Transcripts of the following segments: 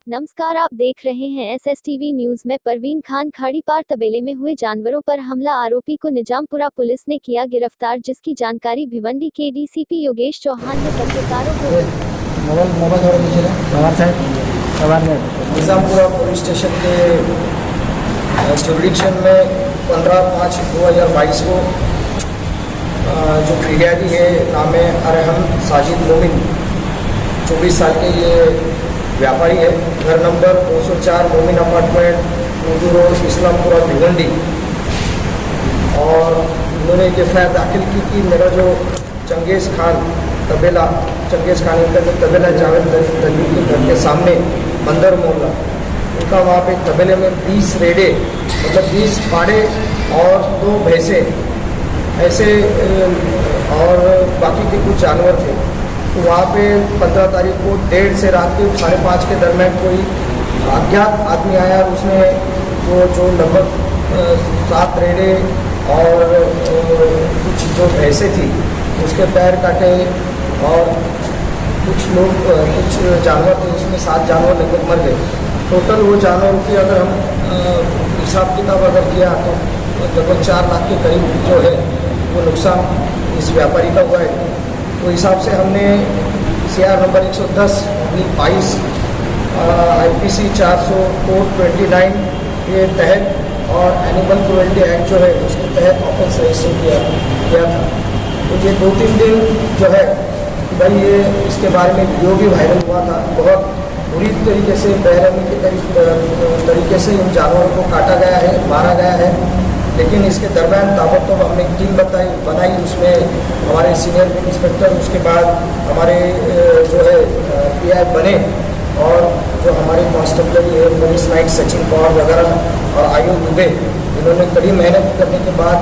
नमस्कार, आप देख रहे हैं SSTV न्यूज में। परवीन खान खाड़ीपार तबेले में हुए जानवरों पर हमला आरोपी को निजामपुरा पुलिस ने किया गिरफ्तार, जिसकी जानकारी भिवंडी के DCP योगेश चौहान ने पत्रकारों को निजामपुरा पुलिस स्टेशन के जुरिडिक्शन में 15/5/2022 को जो फिरियादी है नाम है अरहम साजिद मोमिन, 24 साल के ये व्यापारी है। घर नंबर 204 मोमिन अपार्टमेंट उर्दू रोड इस्लामपुरा भिवंडी। और उन्होंने एक FIR दाखिल की कि मेरा जो चंगेज़ खान तबेला का जो तबेला जावेद दलील के घर के सामने बंदर मोहल्ला, उनका वहाँ पे तबेले में 20 रेडे मतलब 20 पाड़े और 2 भैंसे ऐसे और बाकी के कुछ जानवर थे। तो वहाँ पे 15 तारीख को 1:30 से रात के 5:30 के दरमियान कोई अज्ञात आदमी आया। उसने वो जो लगभग 7 रेडे और कुछ जो भैंसे थी उसके पैर काटे और कुछ जानवर थे, उसमें 7 जानवर लगभग मर गए। टोटल वो जानवरों की अगर हम हिसाब किताब अगर किया तो लगभग 4 लाख के करीब जो है वो नुकसान इस व्यापारी का हुआ है। तो हिसाब से हमने CR नंबर 110/22 IPC 429 के तहत और एनिमल क्रुएल्टी एक्ट जो है उसके तहत ऑफेंस रजिस्टर किया था। तो ये 2-3 दिन जो है भाई ये इसके बारे में वीडियो भी वायरल हुआ था। बहुत बुरी तरीके से बेरहमी के तरीके से इन जानवरों को काटा गया है, मारा गया है। लेकिन इसके दरमियान ताबड़तोड़ हमने एक टीम बनाई, उसमें हमारे सीनियर इंस्पेक्टर, उसके बाद हमारे जो है PI बने और जो हमारे कांस्टेबल है पुलिस नाइक सचिन पवार वगैरह और आयु दुबे, इन्होंने कड़ी मेहनत करने के बाद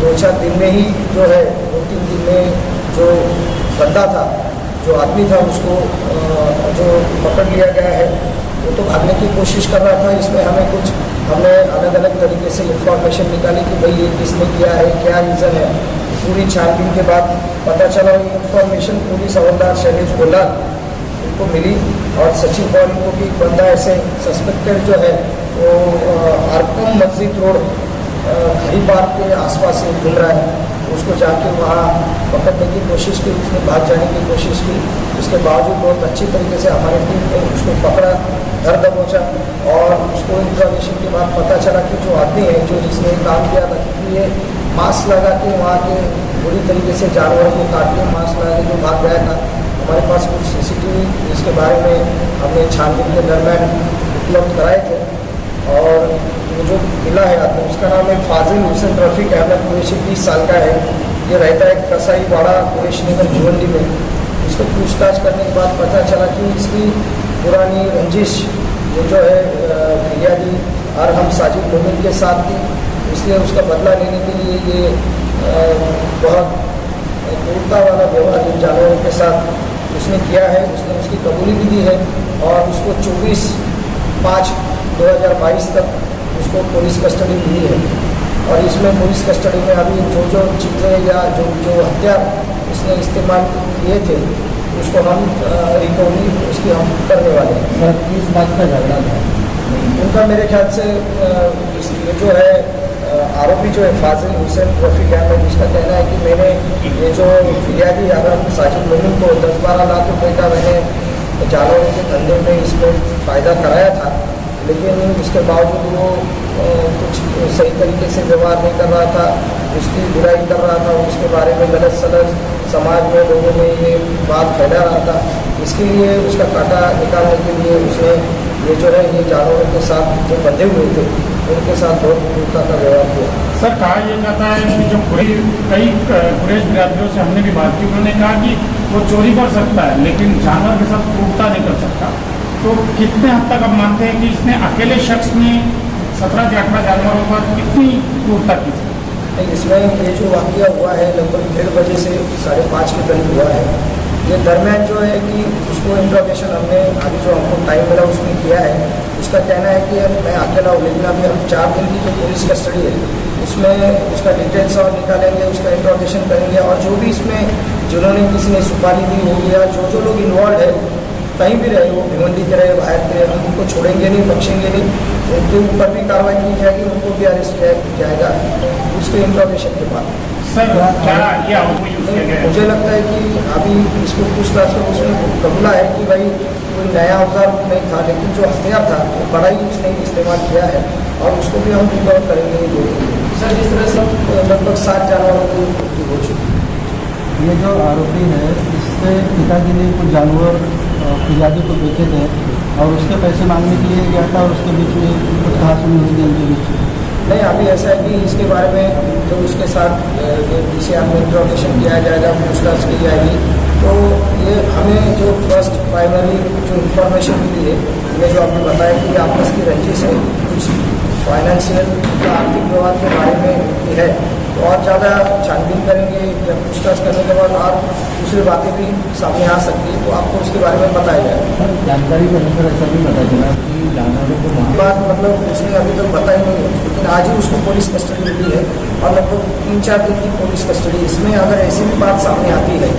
2-4 दिन में ही जो है 2-3 दिन में जो बंदा था, जो आदमी था, उसको जो पकड़ लिया गया है। वो तो भागने की कोशिश कर रहा था। इसमें हमने अलग अलग तरीके से इंफॉर्मेशन निकाली कि भाई ये किसने किया है, क्या रीज़न है। पूरी छानबीन के बाद पता चला ये इंफॉर्मेशन पुलिस हवलदार शैलेश गोला उनको मिली और सचिन पवार को भी बंदा ऐसे सस्पेक्टेड जो है वो आरकम मस्जिद रोड खड़ीपार के आसपास से घूम रहा है। उसको जाके वहाँ पकड़ने की कोशिश की, उसने भाग जाने की कोशिश की। उसके बावजूद बहुत अच्छी तरीके से हमारी टीम ने उसको पकड़ा, घर दबोचा और उसको इंट्रोगेशन के बाद पता चला कि जो आदमी है जो जिसने काम किया था, क्योंकि ये मास्क लगा के वहाँ के बुरी तरीके से जानवरों को काट के मास्क लगा के जो भाग गया था। हमारे पास कुछ CCTV इसके बारे में हमने छानबीन के दरमियान उपलब्ध कराए थे और जो मिला है आदमी उसका नाम है फाजिल हुसैन रफ़ीक अहमद, कुरैशी 30 साल का है। ये रहता है कसाईवाड़ा कुरैशी नगर भिवंडी में। उसको पूछताछ करने के बाद पता चला कि इसकी पुरानी रंजिश ये जो है फिरियादी अरहम साजिद मोमिन के साथ थी, इसलिए उसका बदला लेने के लिए ये बहुत क्रूरता वाला व्यवहार इन जानवरों के साथ उसने किया है। उसने उसकी कबूली भी दी है और उसको 24/5/2022 तक उसको पुलिस कस्टडी मिली है। और इसमें पुलिस कस्टडी में अभी जो चीज़ें या जो हथियार उसने इस्तेमाल किए थे उसको हम रिकवरी उसकी हम करने वाले हैं। सर, किस बात का झगड़ा था उनका? मेरे ख्याल से ये जो है आरोपी जो है फाजिल हुसैन रफ़ीक अहमद, उसका कहना है कि मैंने ये जो फिरियादी अरहम साजिद मोमिन को 10-12 लाख रुपये का मैंने जानवरों के धंधे में इसमें फ़ायदा कराया था, लेकिन उसके बावजूद वो कुछ सही तरीके से व्यवहार नहीं कर रहा था, उसकी बुराई कर रहा था, उसके बारे में गलत सलत समाज में लोगों में ये बात फैला रहा था। इसके लिए उसका कांटा निकालने के लिए उसने ये जो है ये जानवरों के साथ जो बंधे हुए थे उनके साथ बहुत क्रूरता का व्यवहार किया। सर, कहा यह जाता है कि जो कई कुरैश बिरादरियों से हमने भी बात की, उन्होंने कहा कि वो चोरी कर सकता है लेकिन जानवर के साथ क्रूरता नहीं कर सकता। तो कितने हद तक आप मानते हैं कि इसने अकेले शख्स ने 17 से 18 जानवरों पर कितनी क्रूरता की? इसमें ये जो वाक़या हुआ है लगभग 1:30 बजे से 5:30 के करीब हुआ है। ये दरमियान जो है कि उसको इंट्रोगेशन हमने अभी जो हमको टाइम मिला उसमें किया है। उसका कहना है कि मैं अकेला हूँ, लेकिन अभी हम 4 दिन की जो पुलिस कस्टडी है उसमें उसका डिटेल्स और निकालेंगे, उसका इंट्रोगेशन करेंगे, और जो भी इसमें जिन्होंने किसी ने सुपारी दी होगी या जो लोग इन्वॉल्व है कहीं भी रहे, वो भिवंडी के रहे, बाहर के रहे, हम उनको छोड़ेंगे नहीं, बख्शेंगे नहीं, उनके ऊपर भी कार्रवाई की जाएगी, उनको भी अरेस्ट किया जाएगा उसके इंट्रोगेशन के बाद। सर क्या ये आरोपी यूज किया गया है? मुझे लगता है कि अभी इसको पूछताछ में उसने कबूला है कि भाई कोई नया औजार नहीं था, लेकिन जो हथियार था वो बड़ा ही उसने इस्तेमाल किया है, और उसको भी हम रिकवर करेंगे। दो सर जिस तरह से लगभग 7 जानवरों की मृत्यु हो चुकी है। ये जो आरोपी है, इससे पिताजी ने कुछ जानवर फिजादी को बेचे थे और उसके पैसे मांगने के लिए गया था, और उसके बीच में कुछ कहासुनी हुई थी उनके बीच। नहीं, अभी ऐसा है कि इसके बारे में जो उसके साथ पीसीआर में इंट्रोगेशन किया जाएगा, पूछताछ की जाएगी, तो ये हमें जो फर्स्ट प्राइमरी जो इन्फॉर्मेशन मिली है, ये जो आपने बताया कि आपस की रंजिश है, कुछ फाइनेंशियल या आर्थिक व्यवहार के बारे में है, तो और ज़्यादा छानबीन करेंगे या पूछताछ करने के बाद और दूसरी बातें भी सामने आ सकती है, तो आपको उसके बारे में बताया जाएगा। जानकारी के अनुसार ऐसा भी पता चला कि जानवरों को बात मतलब उसने अभी तक बताई नहीं है, लेकिन आज ही उसको पुलिस कस्टडी मिली है, और लगभग 3-4 दिन की पुलिस कस्टडी। इसमें अगर ऐसी भी बात सामने आती है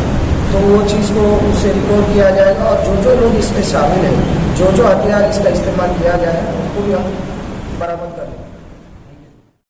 तो वो चीज़ को उससे रिकॉर्ड किया जाएगा, और जो लोग इसमें शामिल हैं, जो हथियार इसका इस्तेमाल किया गया है, उनको भी हम